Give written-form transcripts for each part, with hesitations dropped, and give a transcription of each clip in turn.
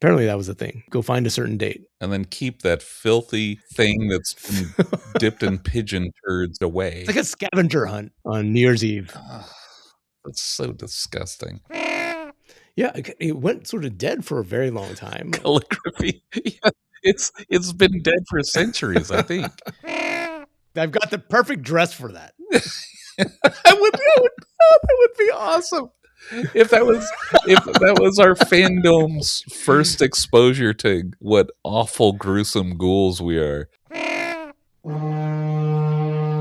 Apparently that was a thing. Go find a certain date. And then keep that filthy thing that's been dipped in pigeon turds away. It's like a scavenger hunt on New Year's Eve. That's so disgusting. Yeah, it went sort of dead for a very long time. Calligraphy. Yeah, it's been dead for centuries, I think. I've got the perfect dress for that. That would be awesome. If that was our fandom's first exposure to what awful, gruesome ghouls we are.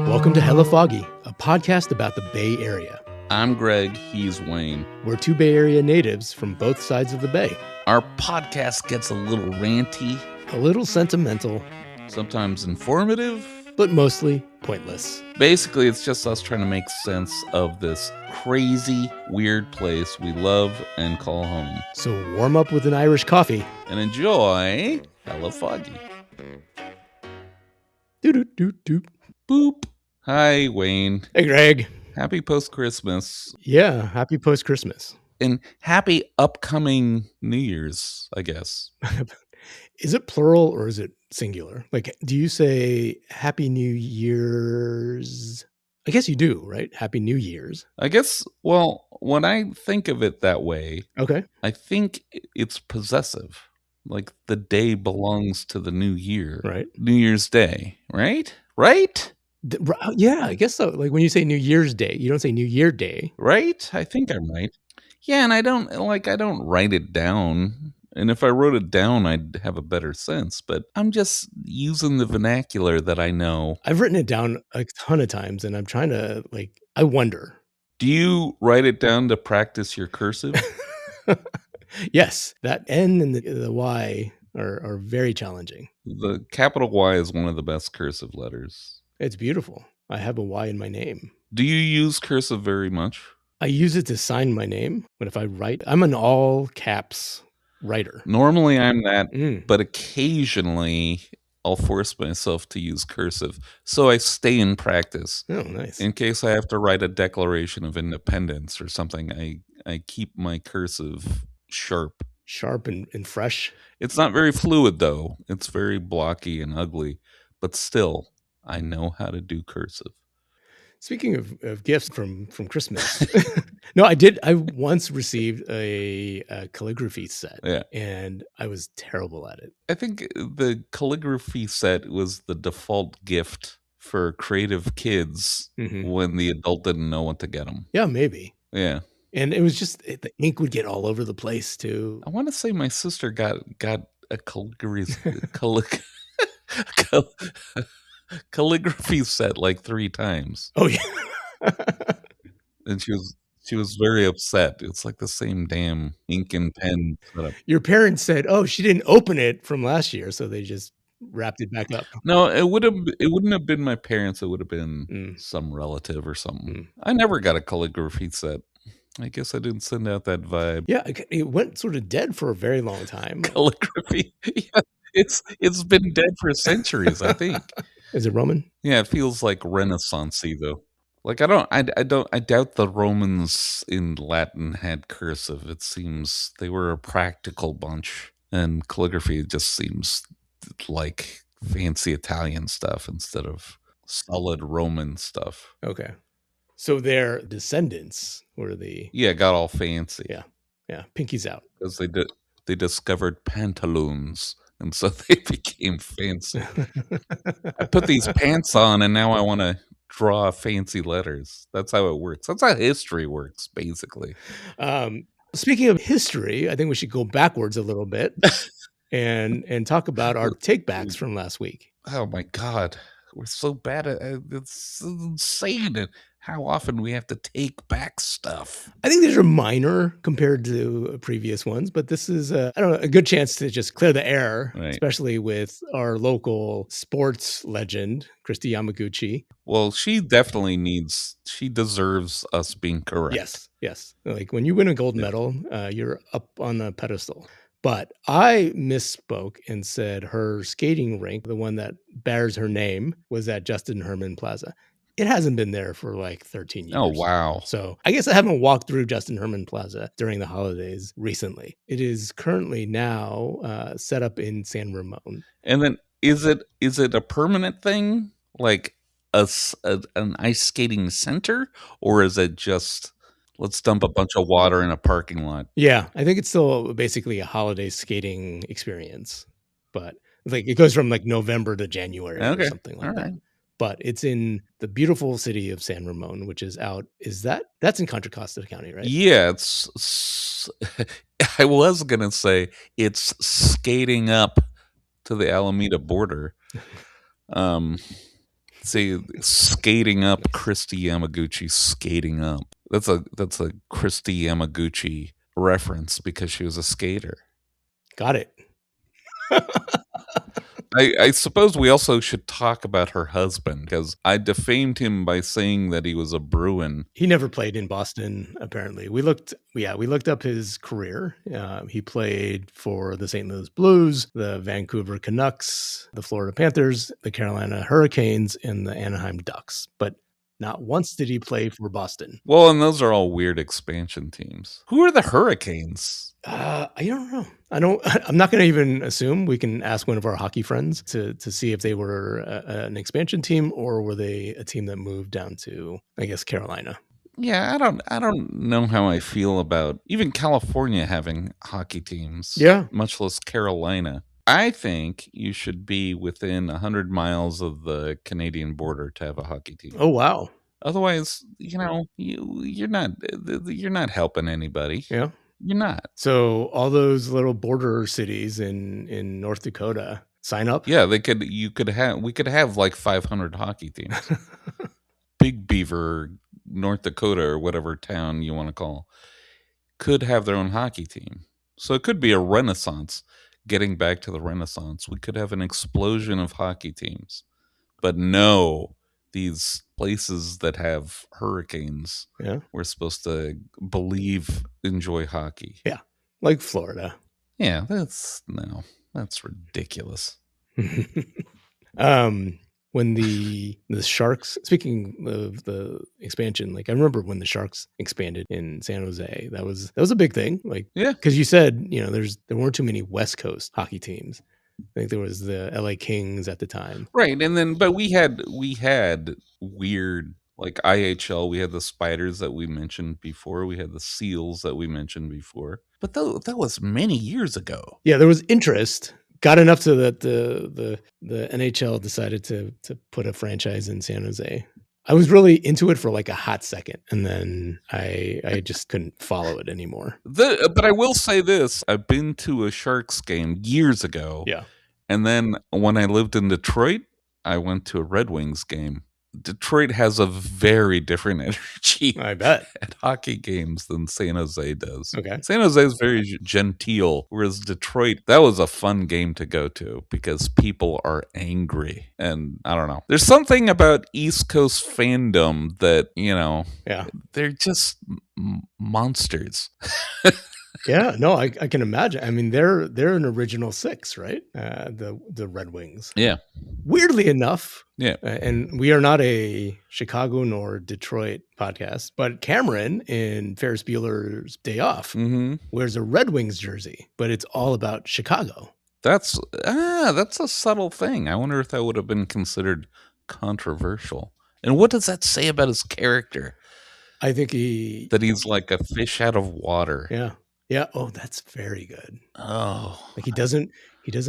Welcome to Hella Foggy, a podcast about the Bay Area. I'm Greg, he's Wayne. We're two Bay Area natives from both sides of the bay. Our podcast gets a little ranty, a little sentimental, sometimes informative, but mostly pointless. Basically, it's just us trying to make sense of this crazy, weird place we love and call home. So warm up with an Irish coffee and enjoy Hella Foggy. Doo-doo-doo-doo. Boop. Hi, Wayne. Hey, Greg. Happy post-Christmas. Yeah, happy post-Christmas. And happy upcoming New Year's, I guess. Is it plural or is it singular? Like, do you say Happy New Year's? I guess you do, right? Happy New Year's. I guess, well, when I think of it that way, okay, I think it's possessive. Like the day belongs to the new year. Right. New Year's Day, right? Right? Yeah, I guess so. Like when you say New Year's Day, you don't say New Year Day. Right? I think I'm right. Yeah, and I don't write it down. And if I wrote it down, I'd have a better sense. But I'm just using the vernacular that I know. I've written it down a ton of times, and I'm trying to, I wonder. Do you write it down to practice your cursive? Yes, that N and the Y are very challenging. The capital Y is one of the best cursive letters. It's beautiful. I have a Y in my name. Do you use cursive very much? I use it to sign my name, but if I write, I'm an all caps writer. Normally I'm that, but occasionally I'll force myself to use cursive. So I stay in practice. Oh, nice. In case I have to write a Declaration of Independence or something, I keep my cursive sharp. Sharp and fresh. It's not very fluid, though. It's very blocky and ugly. But still, I know how to do cursive. Speaking of gifts from Christmas, no, I did. I once received a calligraphy set, and I was terrible at it. I think the calligraphy set was the default gift for creative kids when the adult didn't know what to get them. Yeah, maybe. Yeah. And it was just, the ink would get all over the place, too. I want to say my sister got a calligraphy set like 3 times. Oh, yeah. And she was very upset. It's like the same damn ink and pen setup. Your parents said, "Oh, she didn't open it from last year," so they just wrapped it back up. No, it wouldn't have been my parents. It would have been some relative or something. I never got a calligraphy set. I guess I didn't send out that vibe. Yeah, it went sort of dead for a very long time. Calligraphy. Yeah, it's been dead for centuries, I think. Is it Roman? Yeah, it feels like Renaissance-y though. Like I doubt the Romans in Latin had cursive. It seems they were a practical bunch, and calligraphy just seems like fancy Italian stuff instead of solid Roman stuff. Okay. So their descendants were got all fancy. Yeah, pinkies out. Because they discovered pantaloons, and so they became fancy. I put these pants on, and now I want to draw fancy letters. That's how it works. That's how history works, basically. Speaking of history, I think we should go backwards a little bit and talk about our takebacks from last week. Oh my God. We're so bad at it. It's insane how often we have to take back stuff. I think these are minor compared to previous ones, but this is a good chance to just clear the air, right, especially with our local sports legend, Christy Yamaguchi. Well, she deserves us being correct. Yes. Like when you win a gold medal, you're up on a pedestal. But I misspoke and said her skating rink, the one that bears her name, was at Justin Herman Plaza. It hasn't been there for like 13 years. Oh, wow. So I guess I haven't walked through Justin Herman Plaza during the holidays recently. It is currently now set up in San Ramon. And then is it a permanent thing, like an ice skating center, or is it just let's dump a bunch of water in a parking lot? Yeah, I think it's still basically a holiday skating experience, but like it goes from like November to January or Okay, something all like that. right. But it's in the beautiful city of San Ramon, which is out. That's in Contra Costa County, right? Yeah, I was gonna say it's skating up to the Alameda border. See, skating up Christy Yamaguchi, skating up. That's a Christy Yamaguchi reference because she was a skater. Got it. I suppose we also should talk about her husband because I defamed him by saying that he was a Bruin. He never played in Boston, apparently. We looked up his career. He played for the St. Louis Blues, the Vancouver Canucks, the Florida Panthers, the Carolina Hurricanes, and the Anaheim Ducks. But not once did he play for Boston. Well, and those are all weird expansion teams. Who are the Hurricanes? I don't know. I'm not going to even assume. We can ask one of our hockey friends to see if they were an expansion team or were they a team that moved down to, I guess, Carolina. Yeah, I don't know how I feel about even California having hockey teams. Yeah, much less Carolina. I think you should be within 100 miles of the Canadian border to have a hockey team. Oh wow. Otherwise, you're not helping anybody. Yeah. You're not. So all those little border cities in North Dakota sign up? Yeah, we could have like 500 hockey teams. Big Beaver, North Dakota, or whatever town you want to call, could have their own hockey team. So it could be a renaissance. Getting back to the Renaissance, we could have an explosion of hockey teams. But no, these places that have hurricanes, we're supposed to believe enjoy hockey. Yeah, like Florida. Yeah, that's ridiculous. When the Sharks, speaking of the expansion, like I remember when the Sharks expanded in San Jose, that was a big thing. Like, yeah, because you said there weren't too many West Coast hockey teams. I think there was the LA Kings at the time, right? And then, but we had weird like IHL. We had the Spiders that we mentioned before. We had the Seals that we mentioned before. But that was many years ago. Yeah, there was interest. Got enough so that the NHL decided to put a franchise in San Jose. I was really into it for like a hot second, and then I just couldn't follow it anymore. But I will say this: I've been to a Sharks game years ago. Yeah, and then when I lived in Detroit, I went to a Red Wings game. Detroit has a very different energy, I bet, at hockey games than San Jose does. Okay. San Jose is very genteel, whereas Detroit, that was a fun game to go to because people are angry. And I don't know. There's something about East Coast fandom that, they're just monsters. Yeah, no, I can imagine. I mean, they're an original six, right? The Red Wings. Yeah. Weirdly enough, yeah. And we are not a Chicago nor Detroit podcast, but Cameron in Ferris Bueller's Day Off wears a Red Wings jersey, but it's all about Chicago. That's a subtle thing. I wonder if that would have been considered controversial. And what does that say about his character? I think that he's like a fish out of water. Yeah. Yeah. Oh, that's very good. Oh, like he doesn't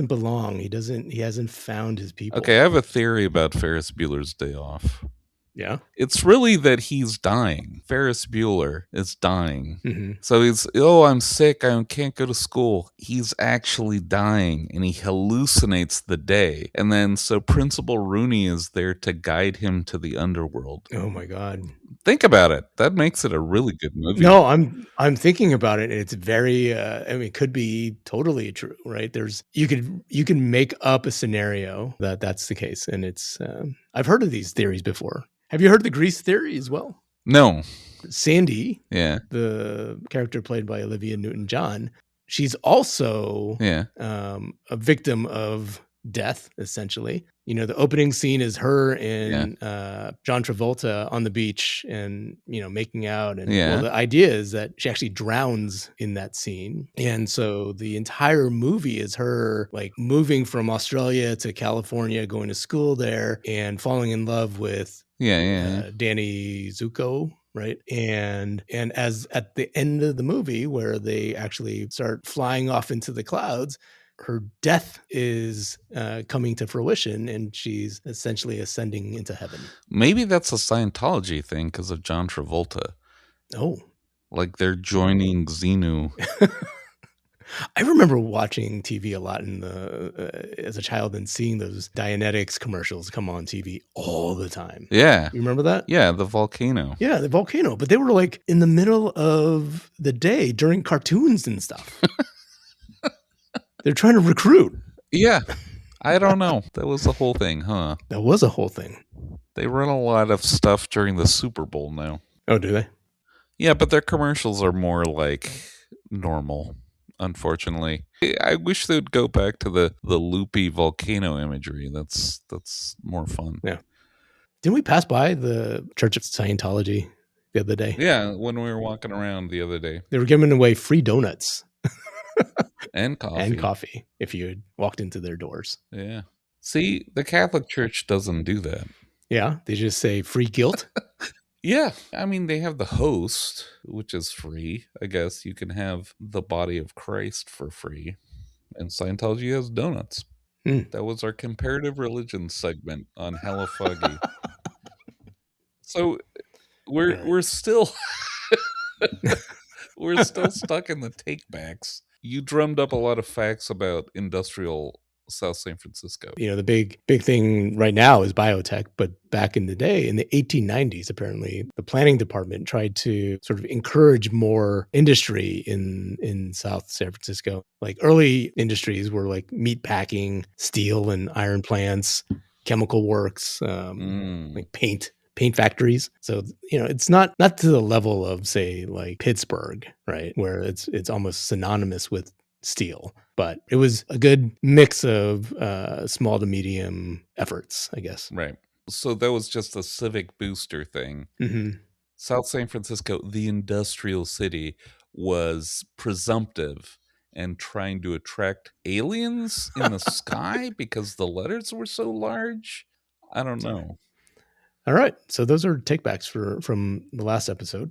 belong. He hasn't found his people. Okay, I have a theory about Ferris Bueller's Day Off. Yeah. It's really that he's dying. Ferris Bueller is dying. Mm-hmm. So he's, I'm sick. I can't go to school. He's actually dying and he hallucinates the day. And then so Principal Rooney is there to guide him to the underworld. Oh my God. Think about it. That makes it a really good movie. No, I'm thinking about it. And it's very, it could be totally true, right? You can make up a scenario that's the case. And it's, I've heard of these theories before. Have you heard the Grease theory as well? No. Sandy, yeah, the character played by Olivia Newton-John, she's also a victim of death, essentially. The opening scene is her Yeah. and John Travolta on the beach and, making out. And well, Yeah. the idea is that she actually drowns in that scene. And so the entire movie is her like moving from Australia to California, going to school there and falling in love with Yeah, yeah. Danny Zuko, right? And as at the end of the movie where they actually start flying off into the clouds, her death is coming to fruition and she's essentially ascending into heaven. Maybe that's a Scientology thing because of John Travolta. Oh. Like they're joining Xenu. I remember watching TV a lot as a child and seeing those Dianetics commercials come on TV all the time. Yeah. You remember that? Yeah, the volcano. Yeah, the volcano, but they were like in the middle of the day during cartoons and stuff. They're trying to recruit. Yeah. I don't know. That was the whole thing, huh? That was a whole thing. They run a lot of stuff during the Super Bowl now. Oh, do they? Yeah, but their commercials are more like normal, unfortunately. I wish they would go back to the loopy volcano imagery. That's more fun. Yeah. Didn't we pass by the Church of Scientology the other day? Yeah, when we were walking around the other day. They were giving away free donuts And coffee. and coffee if you had walked into their doors. Yeah. See, the Catholic Church doesn't do that. Yeah, they just say free guilt. Yeah. I mean, they have the host, which is free. I guess you can have the body of Christ for free. And Scientology has donuts. That was our comparative religion segment on Hella Foggy. So we're still we're still stuck in the takebacks. You drummed up a lot of facts about industrial South San Francisco. The big thing right now is biotech, but back in the day, in the 1890s, apparently, the planning department tried to sort of encourage more industry in South San Francisco. Like early industries were like meat packing, steel and iron plants, chemical works, like paint factories. So, it's not to the level of, say, like Pittsburgh, right? Where it's almost synonymous with steel, but it was a good mix of small to medium efforts, I guess. Right. So that was just a civic booster thing. Mm-hmm. South San Francisco, the industrial city, was presumptive and trying to attract aliens in the sky because the letters were so large. I don't know. All right. So those are takebacks from the last episode.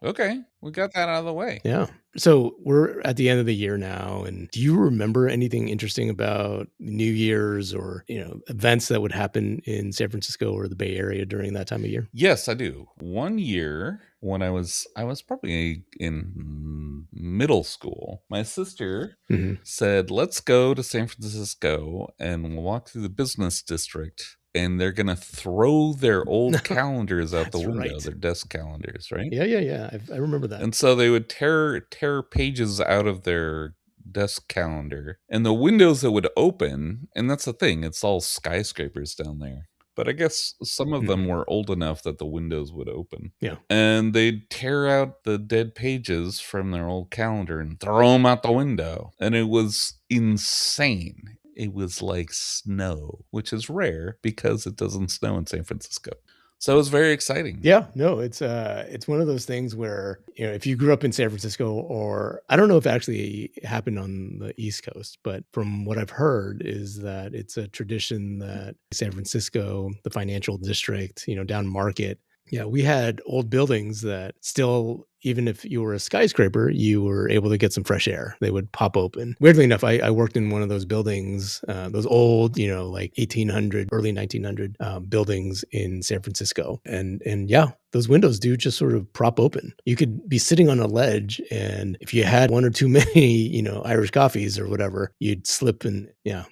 Okay. We got that out of the way. Yeah. So we're at the end of the year now. And do you remember anything interesting about New Year's or, events that would happen in San Francisco or the Bay Area during that time of year? Yes, I do. One year when I was probably in middle school, my sister said, let's go to San Francisco and we'll walk through the business district. And they're going to throw their old calendars out the window, right. Their desk calendars, right? Yeah. I remember that. And so they would tear pages out of their desk calendar, and the windows that would open, and that's the thing, it's all skyscrapers down there. But I guess some of them were old enough that the windows would open. Yeah. And they'd tear out the dead pages from their old calendar and throw them out the window. And it was insane. It was like snow, which is rare because it doesn't snow in San Francisco. So it was very exciting. Yeah, no, it's one of those things where, if you grew up in San Francisco, or I don't know if it actually happened on the East Coast, but from what I've heard is that it's a tradition that San Francisco, the financial district, down Market, yeah, we had old buildings that still, even if you were a skyscraper, you were able to get some fresh air. They would pop open. Weirdly enough, I worked in one of those buildings, those old, like 1800, early 1900 buildings in San Francisco. And yeah, those windows do just sort of prop open. You could be sitting on a ledge, and if you had one or too many, Irish coffees or whatever, you'd slip and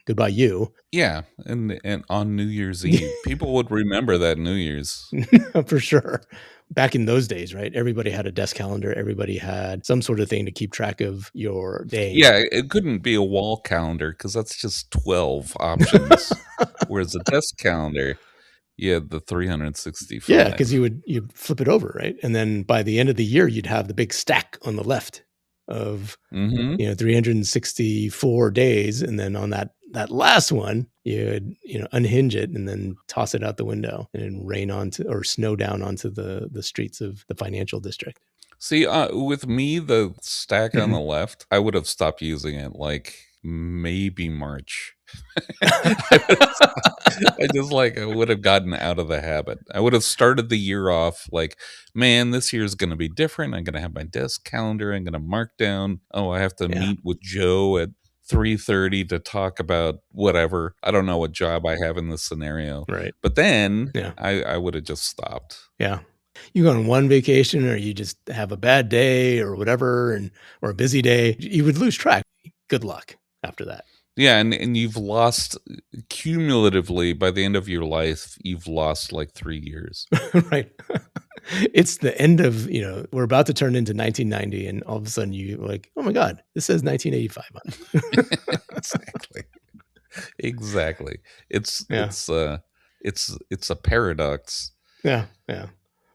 goodbye you. Yeah, and on New Year's Eve, people would remember that New Year's. For sure. Back in those days, right? Everybody had a desk calendar. Everybody had some sort of thing to keep track of your day. Yeah, it couldn't be a wall calendar because that's just 12 options. Whereas a desk calendar, you had the 365. Yeah, because you'd flip it over, right? And then by the end of the year, you'd have the big stack on the left of 364 days. And then on that last one, you'd unhinge it and then toss it out the window and it'd rain onto or snow down onto the streets of the financial district. See, with me, the stack on Mhm. the left, I would have stopped using it like maybe March. I would have gotten out of the habit. I would have started the year off like, man, this year is going to be different. I'm going to have my desk calendar. I'm going to mark down. Oh, I have to Yeah, meet with Joe at 3:30 to talk about whatever. I don't know what job I have in this scenario. right. But then Yeah, I would have just stopped. yeah. You go on one vacation or you just have a bad day or whatever, or a busy day, you would lose track. Good luck after that. Yeah, and you've lost cumulatively by the end of your life, you've lost like 3 years. Right. It's the end of, we're about to turn into 1990 and all of a sudden you like, "Oh my god, this says 1985 on it." Exactly. Exactly. It's Yeah. it's uh it's a paradox. Yeah, yeah.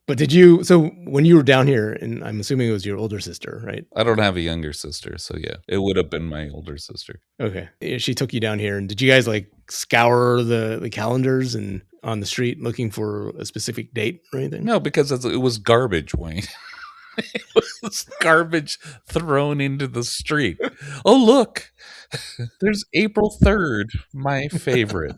But did you so when you were down here, and I'm assuming it was your older sister, right? I don't have a younger sister, so yeah, it would have been my older sister. Okay. She took you down here, and did you guys, like, scour the calendars and on the street looking for a specific date or anything? No, because it was garbage, Wayne. It was garbage thrown into the street. Oh, look. There's April 3rd, my favorite.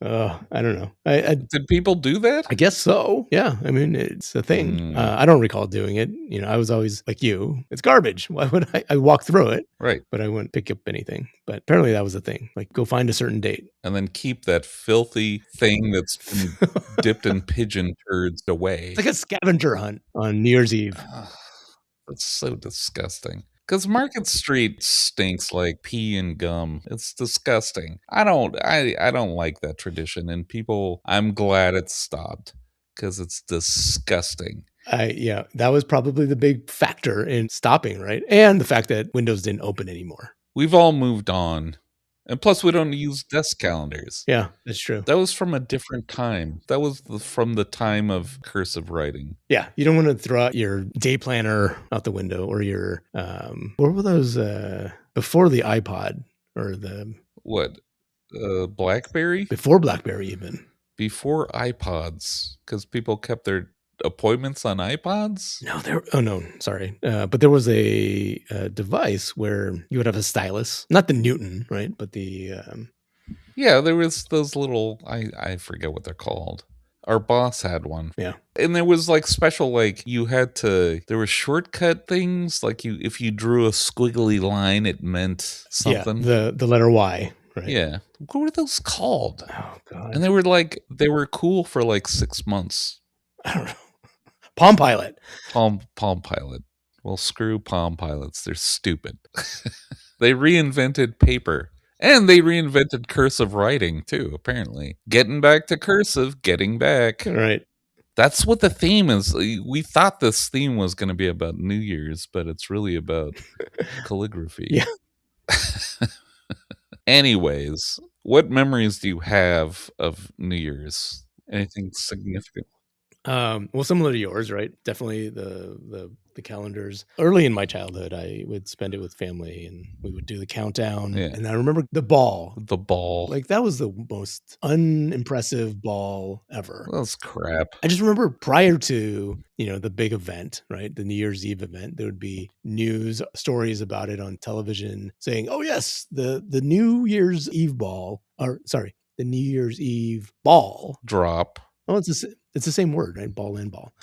I don't know. I Did people do that? I guess so. Yeah. I mean, it's a thing. Mm, I don't recall doing it. I was always like you. It's garbage. Why would I walk through it, right. but I wouldn't pick up anything. But apparently that was a thing. Like, go find a certain date. And then keep that filthy thing that's been dipped in pigeon turds away. It's like a scavenger hunt on New Year's Eve. Ugh, that's so disgusting. Because Market Street stinks like pee and gum. It's disgusting. I don't like that tradition, and I'm glad it stopped because it's disgusting. Yeah, that was probably the big factor in stopping, right? And the fact that windows didn't open anymore. We've all moved on. And plus, we don't use desk calendars. Yeah, that's true. That was from a different time. That was from the time of cursive writing. Yeah, you don't want to throw out your day planner out the window or your what were those before the iPod or the What? BlackBerry? before BlackBerry even. Before iPods, because people kept their appointments on iPods? No, oh no, sorry. But there was a device where you would have a stylus, not the Newton, right? But the Yeah, there was those little I forget what they're called. Our boss had one. yeah. And there was like special like there were shortcut things like if you drew a squiggly line it meant something. Yeah, the letter Y, right? Yeah. What were those called? Oh god. And they were cool for like 6 months. I don't know. Palm Pilot. Palm Pilot. Well, screw Palm Pilots. They're stupid. They reinvented paper. And they reinvented cursive writing too, apparently. Getting back to cursive, getting back. All right. That's what the theme is. We thought this theme was going to be about New Year's, but it's really about calligraphy. Yeah. Anyways, what memories do you have of New Year's? Anything significant? Well, similar to yours, right? Definitely the calendars. Early in my childhood, I would spend it with family, and we would do the countdown. Yeah. And I remember the ball. The ball. Like, that was the most unimpressive ball ever. That's crap. I just remember prior to the big event, right? The New Year's Eve event, there would be news stories about it on television saying, "Oh yes, the New Year's Eve ball," or sorry, the New Year's Eve ball. Drop. Oh, it's the same word, right? Ball and ball.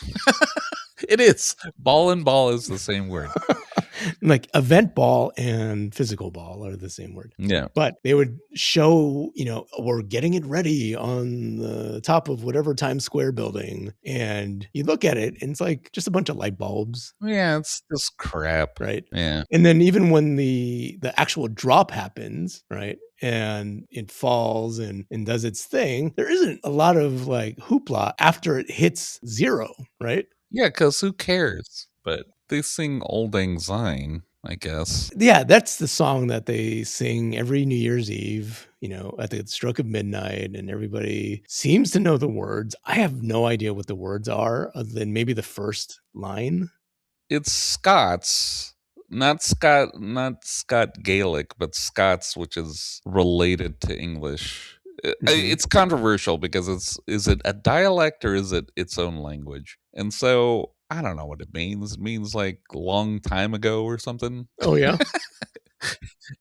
It is. Ball and ball is the same word. Like, event ball and physical ball are the same word. Yeah. But they would show, we're getting it ready on the top of whatever Times Square building. And you look at it and it's like just a bunch of light bulbs, Yeah, it's just crap. right? Yeah. And then even when the actual drop happens, right? And it falls and does its thing, there isn't a lot of like hoopla after it hits zero, right? Yeah, because who cares? But they sing Old Lang Syne, I guess. Yeah, that's the song that they sing every New Year's Eve, at the stroke of midnight, and everybody seems to know the words. I have no idea what the words are other than maybe the first line. It's Scots, not Scott Gaelic, but Scots, which is related to English. Hmm. It's controversial because is it a dialect or is it its own language? And so I don't know what it means. It means like long time ago or something. Oh yeah.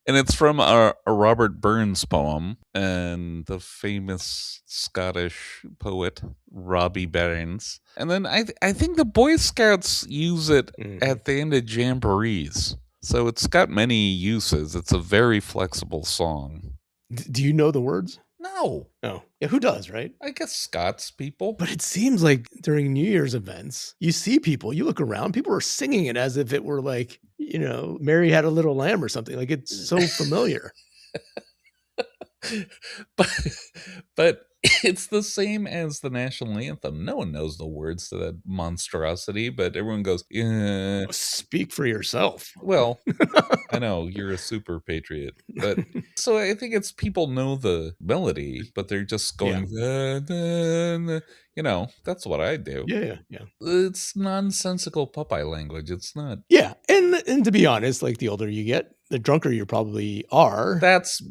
And it's from a Robert Burns poem, and the famous Scottish poet Robbie Burns. And then I think the Boy Scouts use it Hmm. at the end of jamborees. So it's got many uses. It's a very flexible song. Do you know the words? No, Oh yeah. Who does, right? I guess Scots people. But it seems like during New Year's events, you see people, you look around, people are singing it as if it were like, Mary Had a Little Lamb or something. Like it's so familiar. but but it's the same as the national anthem. No one knows the words to that monstrosity, but everyone goes, yeah. Speak for yourself. Well, I know you're a super patriot, but so I think it's people know the melody, but they're just Yeah. going, "Da, da, da." That's what I do. Yeah, yeah, yeah. It's nonsensical Popeye language. It's not. Yeah, and to be honest, like the older you get, the drunker you probably are. That's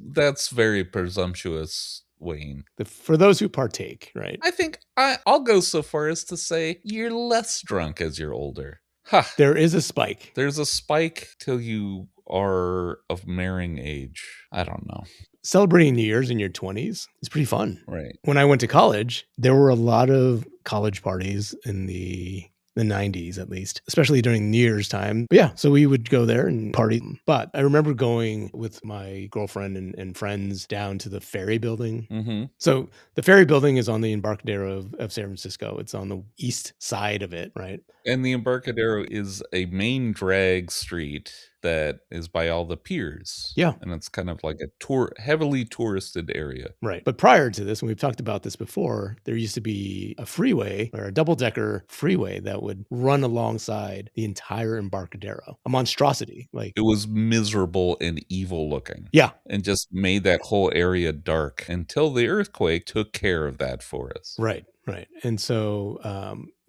very presumptuous, Wayne. For those who partake, right? I think I'll go so far as to say you're less drunk as you're older. Ha! There is a spike. There's a spike till you are of marrying age. I don't know. Celebrating New Year's in your 20s is pretty fun. Right. When I went to college, there were a lot of college parties in the 90s, at least, especially during New Year's time. But yeah, so we would go there and party. But I remember going with my girlfriend and friends down to the Ferry Building. Mm-hmm. So the Ferry Building is on the Embarcadero of San Francisco. It's on the east side of it, right? And the Embarcadero is a main drag street that is by all the piers. Yeah. And it's kind of like a heavily touristed area. Right. But prior to this, and we've talked about this before, there used to be a freeway or a double-decker freeway that would run alongside the entire Embarcadero. A monstrosity. Like it was miserable and evil looking. Yeah. And just made that whole area dark until the earthquake took care of that for us. Right. Right. And so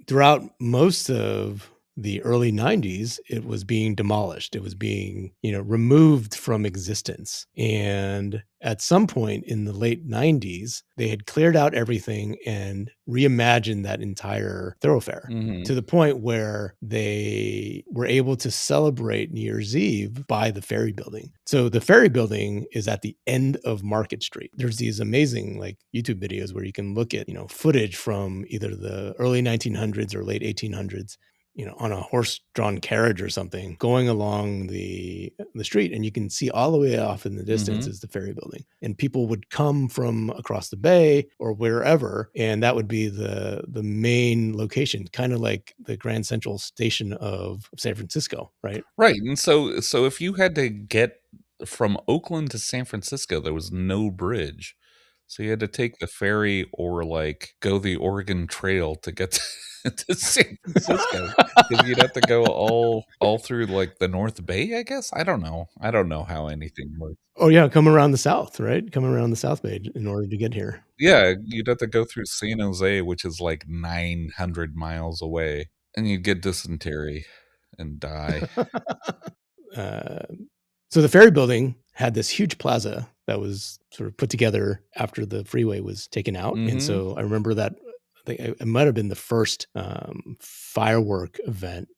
throughout most of the early 90s, it was being demolished. It was being, removed from existence. And at some point in the late 90s, they had cleared out everything and reimagined that entire thoroughfare to the point where they were able to celebrate New Year's Eve by the Ferry Building. So the Ferry Building is at the end of Market Street. There's these amazing like YouTube videos where you can look at, footage from either the early 1900s or late 1800s, on a horse-drawn carriage or something, going along the street, and you can see all the way off in the distance is the Ferry Building. And people would come from across the bay or wherever, and that would be the main location, kind of like the Grand Central Station of San Francisco, right? Right. And so if you had to get from Oakland to San Francisco, there was no bridge. So you had to take the ferry or like go the Oregon Trail to get to San Francisco. Because you'd have to go all through like the North Bay, I guess. I don't know how anything works. Oh yeah, come around the south, right? Come around the South Bay in order to get here. Yeah, you'd have to go through San Jose, which is like 900 miles away, and you'd get dysentery and die. So the Ferry Building had this huge plaza that was sort of put together after the freeway was taken out. And so I remember that I think it might have been the first firework event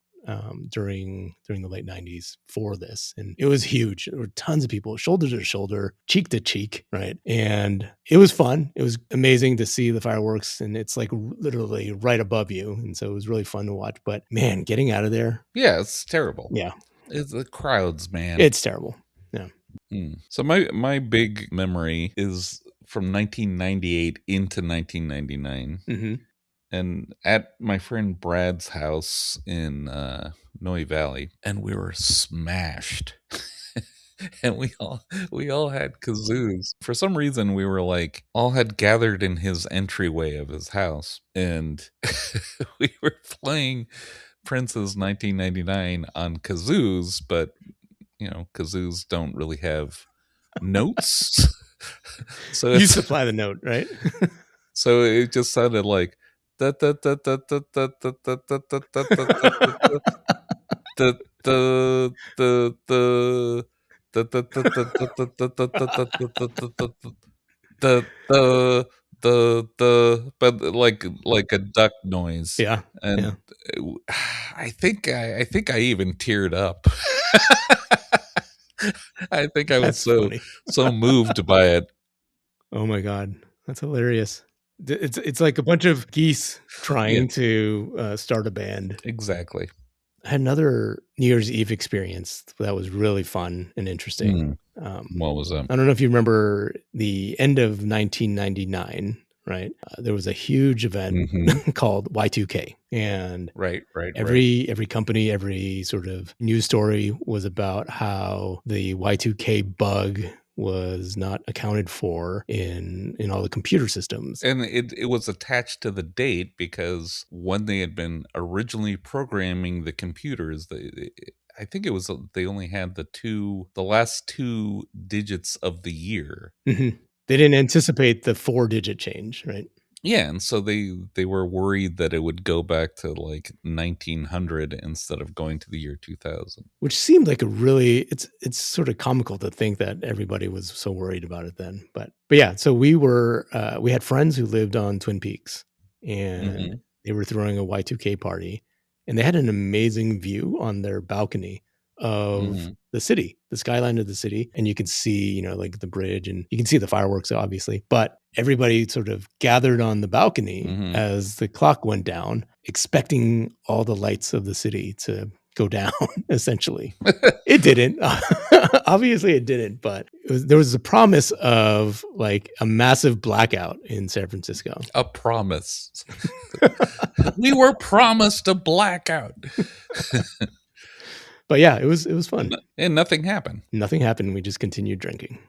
during the late 90s for this. And it was huge. There were tons of people, shoulder to shoulder, cheek to cheek, right? And it was fun. It was amazing to see the fireworks, and it's like literally right above you. And so it was really fun to watch. But man, getting out of there. Yeah, it's terrible. Yeah. It's the crowds, man. It's terrible. Yeah. So my big memory is from 1998 into 1999. And at my friend Brad's house in Noe Valley, and we were smashed. And we all had kazoos. For some reason, we were like all had gathered in his entryway of his house, and we were playing Prince's 1999 on kazoos, but kazoos don't really have notes. So you supply the note, right? So it just sounded like the the the the the the the the but like a duck noise. Yeah, yeah, And I think I even teared up. I think I was that's so funny. so moved by it. Oh my god, that's hilarious. It's like a bunch of geese Yeah, trying to, start a band. exactly. I had another New Year's Eve experience that was really fun and interesting. Mm, Um, what was that? I don't know if you remember the end of 1999, right? There was a huge event Mhm. called Y2K, and Right, right, right. every company, every sort of news story was about how the Y2K bug was not accounted for in all the computer systems. And it was attached to the date because when they had been originally programming the computers, I think it was they only had the last two digits of the year. Mhm. They didn't anticipate the 4-digit change, right? Yeah, and so they were worried that it would go back to like 1900 instead of going to the year 2000. Which seemed like a really it's sort of comical to think that everybody was so worried about it then, but yeah, so we had friends who lived on Twin Peaks, and Mhm. they were throwing a Y2K party, and they had an amazing view on their balcony of Mhm. the city, the skyline of the city, and you could see, like, the bridge, and you can see the fireworks, obviously, but everybody sort of gathered on the balcony Mhm. as the clock went down, expecting all the lights of the city to go down, essentially. It didn't. Obviously, it didn't, but there was a promise of, like, a massive blackout in San Francisco. A promise. We were promised a blackout. But yeah, it was fun. And nothing happened. Nothing happened, we just continued drinking.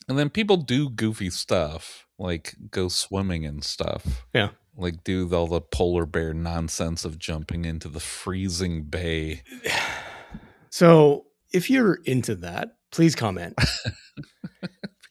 And then people do goofy stuff, like go swimming and stuff. Yeah. Like do all the polar bear nonsense of jumping into the freezing bay. So, if you're into that, please comment.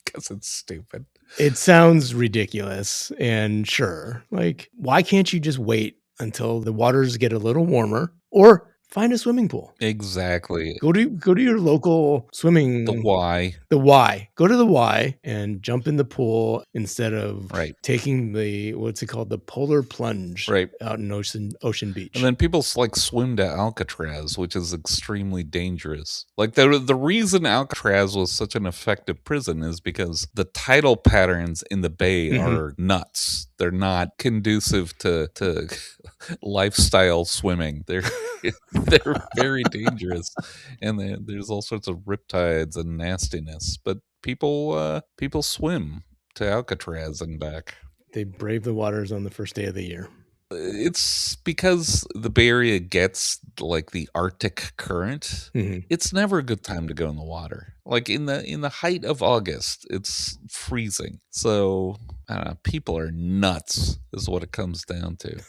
Because it's stupid. It sounds ridiculous, and sure, like, why can't you just wait until the waters get a little warmer or find a swimming pool? Exactly. Go to your local The swimming. why. The Y. Go to the Y and jump in the pool instead of Right. taking the what's it called? The polar plunge Right. out in Ocean And Beach. then people like swim to Alcatraz, which is extremely dangerous. Like the reason Alcatraz was such an effective prison is because the tidal patterns in the bay Mhm. are nuts. They're not conducive to lifestyle swimming. They're very dangerous, and there's all sorts of riptides and nastiness. But people swim to Alcatraz and back. They brave the waters on the first day of the year. It's because the Bay Area gets like the Arctic current. Mhm. It's never a good time to go in the water. Like in the height of August, it's freezing. So I don't know, people are nuts, is what it comes down to.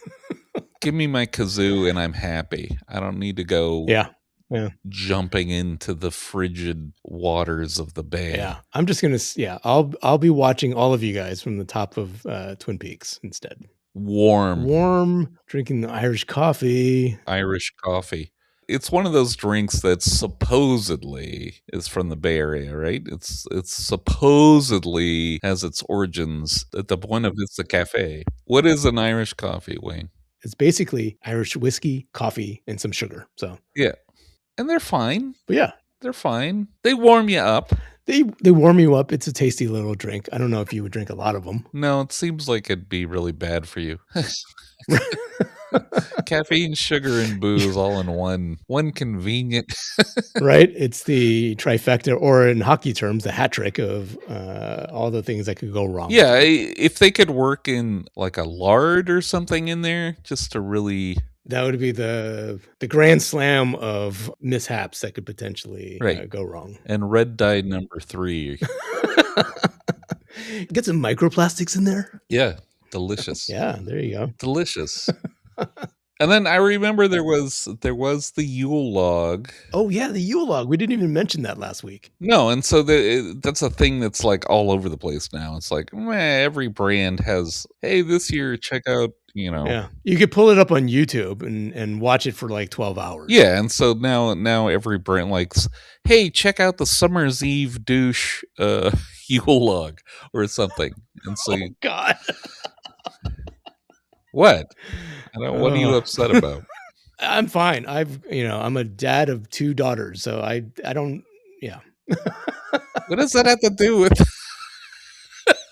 Give me my kazoo and I'm happy. I don't need to go Yeah. Yeah. jumping into the frigid waters of the Yeah. bay. I'm just gonna yeah, I'll be watching all of you guys from the top of, Twin Peaks instead. Warm Warm, drinking the Irish coffee. Irish coffee. It's one of those drinks that supposedly is from the Bay Area, right? It's supposedly has its origins at the Buena Vista Cafe. What is an Irish coffee, Wayne? It's basically Irish whiskey, coffee, and some sugar, so Yeah, and they're fine. but yeah, They're fine. They warm you up. they warm you up. It's a tasty little drink. I don't know if you would drink a lot of them. No, it seems like it'd be really bad for you. Caffeine, sugar, and booze all in one convenient. Right? It's the trifecta, or in hockey terms, the hat trick of, all the things that could go wrong with Yeah, you. if they could work in like a lard or something in there, just to really That would be the grand slam of mishaps that could potentially, right. go wrong. And red dye number 3. Get some microplastics in there. Yeah, delicious. Yeah, there you go. Delicious. And then I remember there was the Yule log. Oh yeah, the Yule log. We didn't even mention that last week. No, and so that's a thing that's like all over the place now. It's like every brand has, hey, this year check out, Yeah, you could pull it up on YouTube and watch it for like 12 hours. yeah, and so now every brand likes, hey, check out the Summer's Eve douche Yule log or something. And so Oh God. what? What are you Uh, upset about? I'm fine. I'm a dad of 2 daughters, so I don't. Yeah. What does that have to do with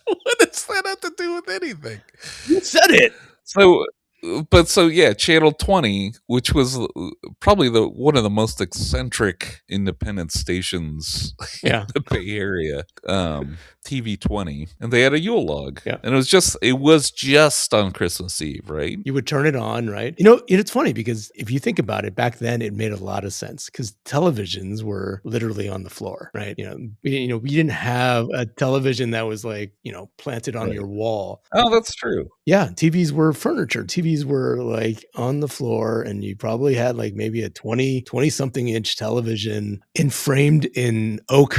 what does that have to do with anything? You said it. So, so yeah, Channel 20, which was probably the one of the most eccentric independent stations in Yeah. the Bay Area, TV 20, and they had a Yule log, Yeah. and it was just on Christmas Eve, right? You would turn it on, right? It's funny because if you think about it, back then it made a lot of sense because televisions were literally on the floor, right? We didn't have a television that was like, planted on Right. your wall. Oh, that's true. Yeah, TVs were furniture. TVs were like on the floor, and you probably had like maybe a 20 something inch television framed in oak,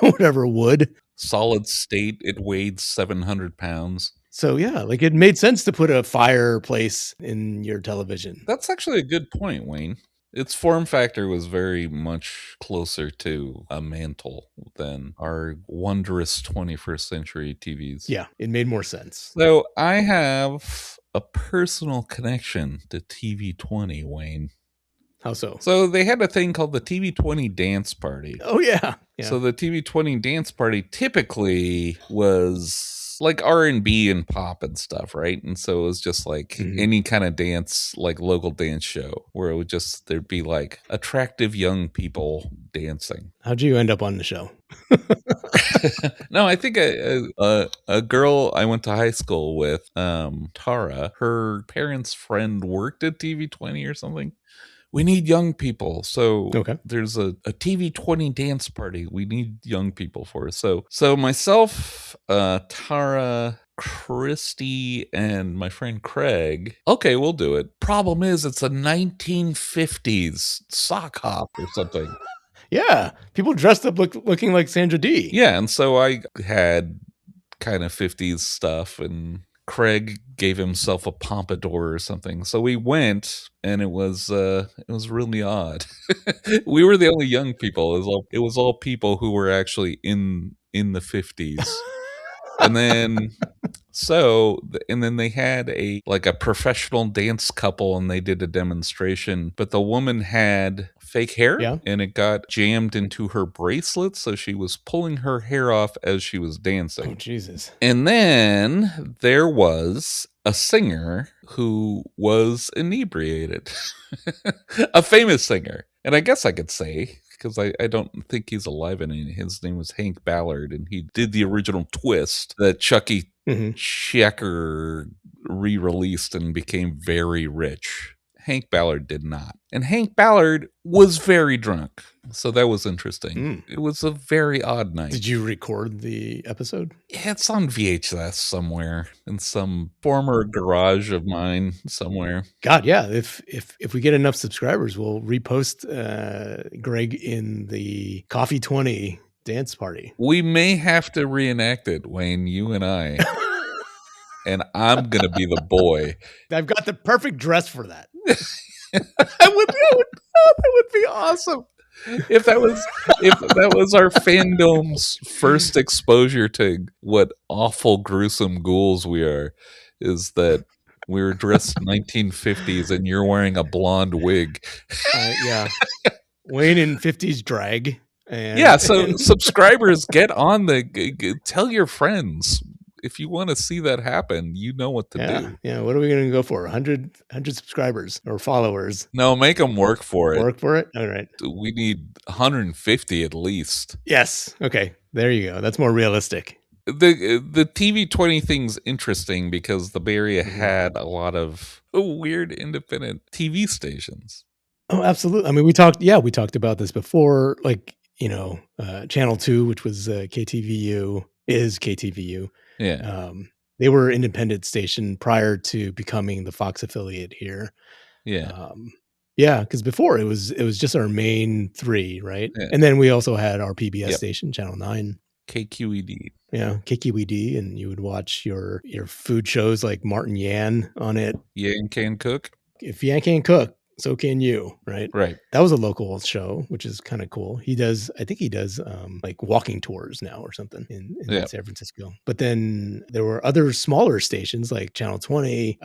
whatever wood. Solid state. It weighed 700 pounds. So yeah, like it made sense to put a fireplace in your television. That's actually a good point, Wayne. Its form factor was very much closer to a mantle than our wondrous 21st century TVs. Yeah, it made more sense. So I have a personal connection to TV 20, Wayne. How so? So they had a thing called the TV 20 dance party. Oh yeah. Yeah. So the TV 20 dance party typically was like R&B and pop and stuff, right? And so it was just like any kind of dance, like local dance show where there'd be like attractive young people dancing. How'd you end up on the show? No, I think a girl I went to high school with, Tara, her parents' friend worked at TV 20 or something. We need young people. So Okay. there's a TV 20 dance party. We need young people for it. So myself, Tara, Christy, and my friend Craig. Okay, we'll do it. Problem is, it's a 1950s sock hop or something. Yeah, people dressed up looking like Sandra Dee. Yeah, and so I had kind of 50s stuff, and Craig gave himself a pompadour or something. So we went, and it was really odd. We were the only young people. It was all people who were actually in the 50s. And then they had a professional dance couple, and they did a demonstration, but the woman had fake hair, Yeah. and it got jammed into her bracelet, so she was pulling her hair off as she was Oh dancing. Jesus. And then there was a singer who was inebriated. A famous singer. And I guess I could say, because I don't think he's alive anymore. His name was Hank Ballard, and he did the original Twist that Chucky Checker re-released and became very rich. Hank Ballard did not. And Hank Ballard was very drunk. So that was interesting. It was a very odd night. Did you record the episode? Yeah, it's on VHS somewhere in some former garage of mine somewhere. God, yeah. If we get enough subscribers, we'll repost Greg in the Coffee 20 dance party. We may have to reenact it, Wayne, you and I. And I'm going to be the boy. I've got the perfect dress for that. That would be awesome. If that was our fandom's first exposure to what awful, gruesome ghouls we are, is that we were dressed 1950s and you're wearing a blonde wig. Yeah. Wayne in 50s drag. Yeah, so subscribers, get on tell your friends. If you want to see that happen, you know what to do. Yeah, what are we going to go for? 100 subscribers or followers? No, make them work for it. Work for it? All right. We need 150 at least. Yes. Okay. There you go. That's more realistic. The TV 20 thing's interesting because the Bay Area had a lot of weird independent TV stations. Oh, absolutely. I mean, we talked about this before, like, Channel 2, which was KTVU, is KTVU. Yeah. They were an independent station prior to becoming the Fox affiliate here. Yeah. Yeah, because before it was just our main 3, right? Yeah. And then we also had our PBS Yep. station, Channel 9. KQED. Yeah, KQED, and you would watch your food shows like Martin Yan on it. Yang can cook. If Yan can't cook, so can you, right? Right. That was a local show, which is kind of cool. I think he does like walking tours now or something in Yeah. San Francisco. But then there were other smaller stations like Channel 20,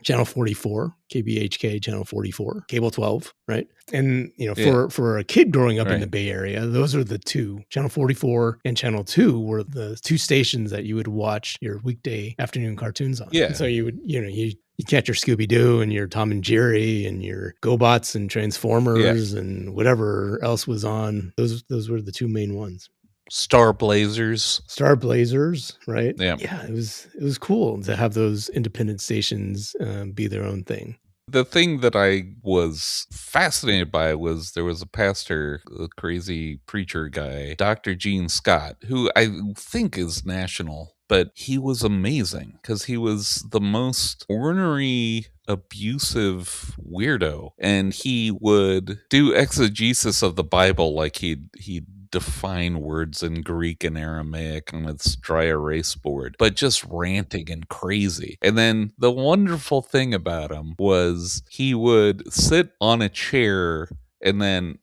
Channel 44, KBHK, Channel 44, Cable 12, right? And Yeah. for a kid growing up in the Right. Bay Area, those are the two. Channel 44 and Channel 2 were the two stations that you would watch your weekday afternoon cartoons on. Yeah. And so you would, you catch your Scooby Doo and your Tom and Jerry and your GoBots and Transformers and whatever else was on. Those were the two main ones. Star Blazers. Star Blazers, right? Yeah. Yeah, it was cool to have those independent stations be their own thing. The thing that I was fascinated by was there was a pastor, a crazy preacher guy, Dr. Gene Scott, who I think is national, but he was amazing because he was the most ornery, abusive weirdo. And he would do exegesis of the Bible like he'd define words in Greek and Aramaic on its dry erase board, but just ranting and crazy. And then the wonderful thing about him was he would sit on a chair and then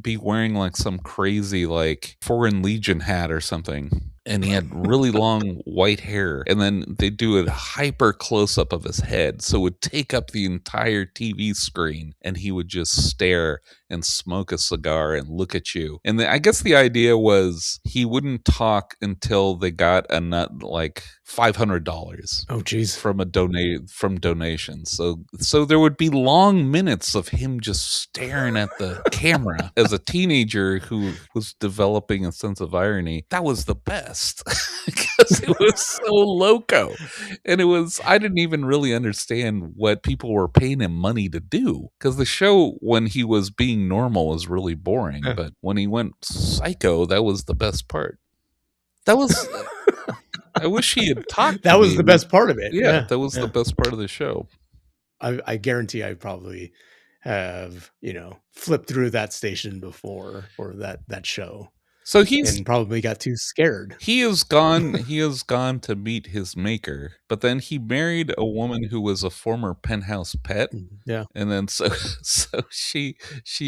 be wearing like some crazy like Foreign Legion hat or something. And he had really long white hair. And then they do a hyper close up of his head. So it would take up the entire TV screen and he would just stare and smoke a cigar and look at you. And I guess the idea was he wouldn't talk until they got a nut like $500. Oh, geez. From donations. So there would be long minutes of him just staring at the camera. As a teenager who was developing a sense of irony, that was the best because it was so loco. And I didn't even really understand what people were paying him money to do because the show when he was being normal was really boring, but when he went psycho, that was the best part. That was I wish he had talked. That was the best part of it. Yeah, that was the best part of the show. I guarantee I probably have, flipped through that station before or that show. So and probably got too scared. He has gone to meet his maker, but then he married a woman who was a former Penthouse pet. Yeah. And then so she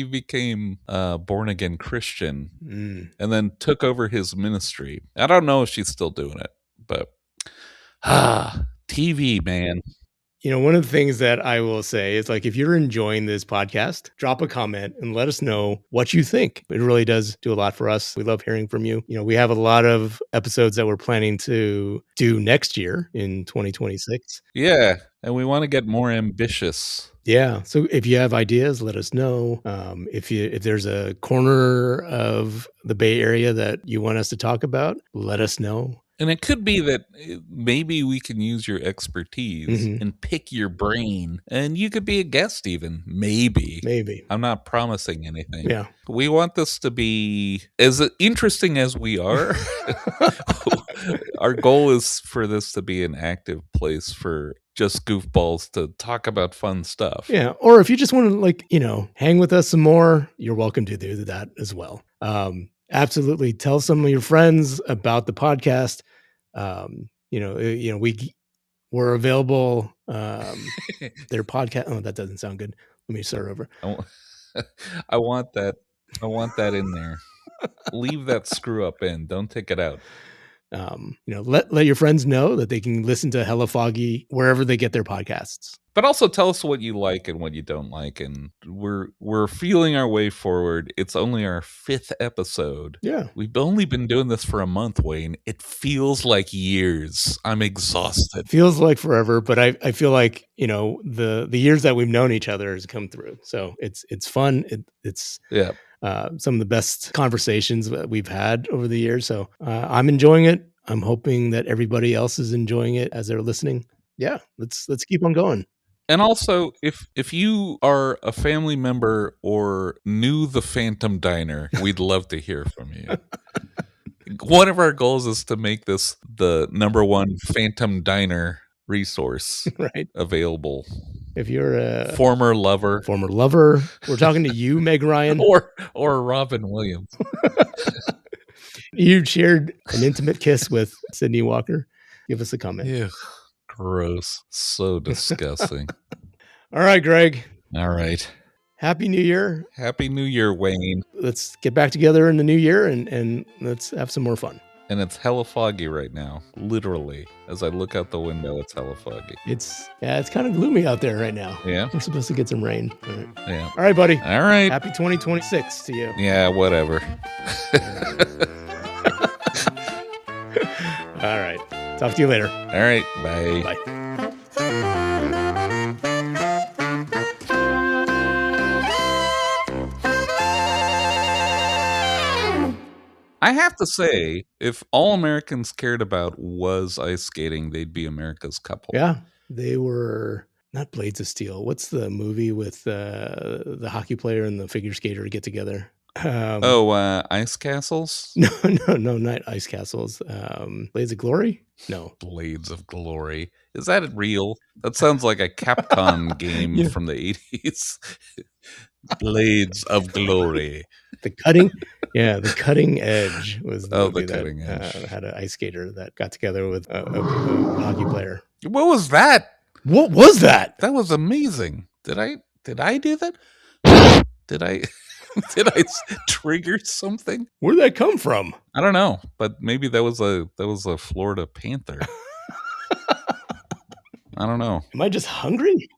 became born again Christian and then took over his ministry. I don't know if she's still doing it, but TV, man. One of the things that I will say is like, if you're enjoying this podcast, drop a comment and let us know what you think. It really does do a lot for us. We love hearing from you. We have a lot of episodes that we're planning to do next year in 2026. Yeah. And we want to get more ambitious. Yeah. So if you have ideas, let us know. If there's a corner of the Bay Area that you want us to talk about, let us know. And it could be that maybe we can use your expertise and pick your brain and you could be a guest even. Maybe. I'm not promising anything. Yeah. We want this to be as interesting as we are. Our goal is for this to be an active place for just goofballs to talk about fun stuff. Yeah. Or if you just want to hang with us some more, you're welcome to do that as well. Absolutely. Tell some of your friends about the podcast. We're available. Their podcast. Oh, that doesn't sound good. Let me start over. I want that in there. Leave that screw up in. Don't take it out. Let your friends know that they can listen to Hella Foggy wherever they get their podcasts. But also tell us what you like and what you don't like. And we're feeling our way forward. It's only our 5th episode. Yeah. We've only been doing this for a month, Wayne. It feels like years. I'm exhausted. Feels like forever, but I feel like, the years that we've known each other has come through. So it's fun. It's some of the best conversations that we've had over the years. So I'm enjoying it. I'm hoping that everybody else is enjoying it as they're listening. Yeah, let's keep on going. And also, if you are a family member or knew the Phantom Diner, we'd love to hear from you. One of our goals is to make this the #1 Phantom Diner resource available. If you're a Former lover. former lover, we're talking to you, Meg Ryan. Or Robin Williams. You shared an intimate kiss with Sydney Walker. Give us a comment. Ew, gross. So disgusting. All right, Greg. All right. Happy New Year. Happy New Year, Wayne. Let's get back together in the new year and let's have some more fun. And it's hella foggy right now. Literally. As I look out the window, it's hella foggy. It's kind of gloomy out there right now. Yeah. We're supposed to get some rain. All right, Yeah. All right, buddy. All right. Happy 2026 to you. Yeah, whatever. All right. Talk to you later. All right. Bye. Bye. I have to say, if all Americans cared about was ice skating, they'd be America's couple. Yeah. They were not Blades of Steel. What's the movie with the hockey player and the figure skater get together? Ice Castles? No, not Ice Castles. Blades of Glory? No. Blades of Glory. Is that real? That sounds like a Capcom game Yeah. from the 80s. Blades of Glory. The cutting edge was the movie Cutting that edge. had an ice skater that got together with a hockey player. What was that? What was that? That was amazing. Did I do that? Did I trigger something? Where'd that come from? I don't know, but maybe that was a Florida Panther. I don't know. Am I just hungry?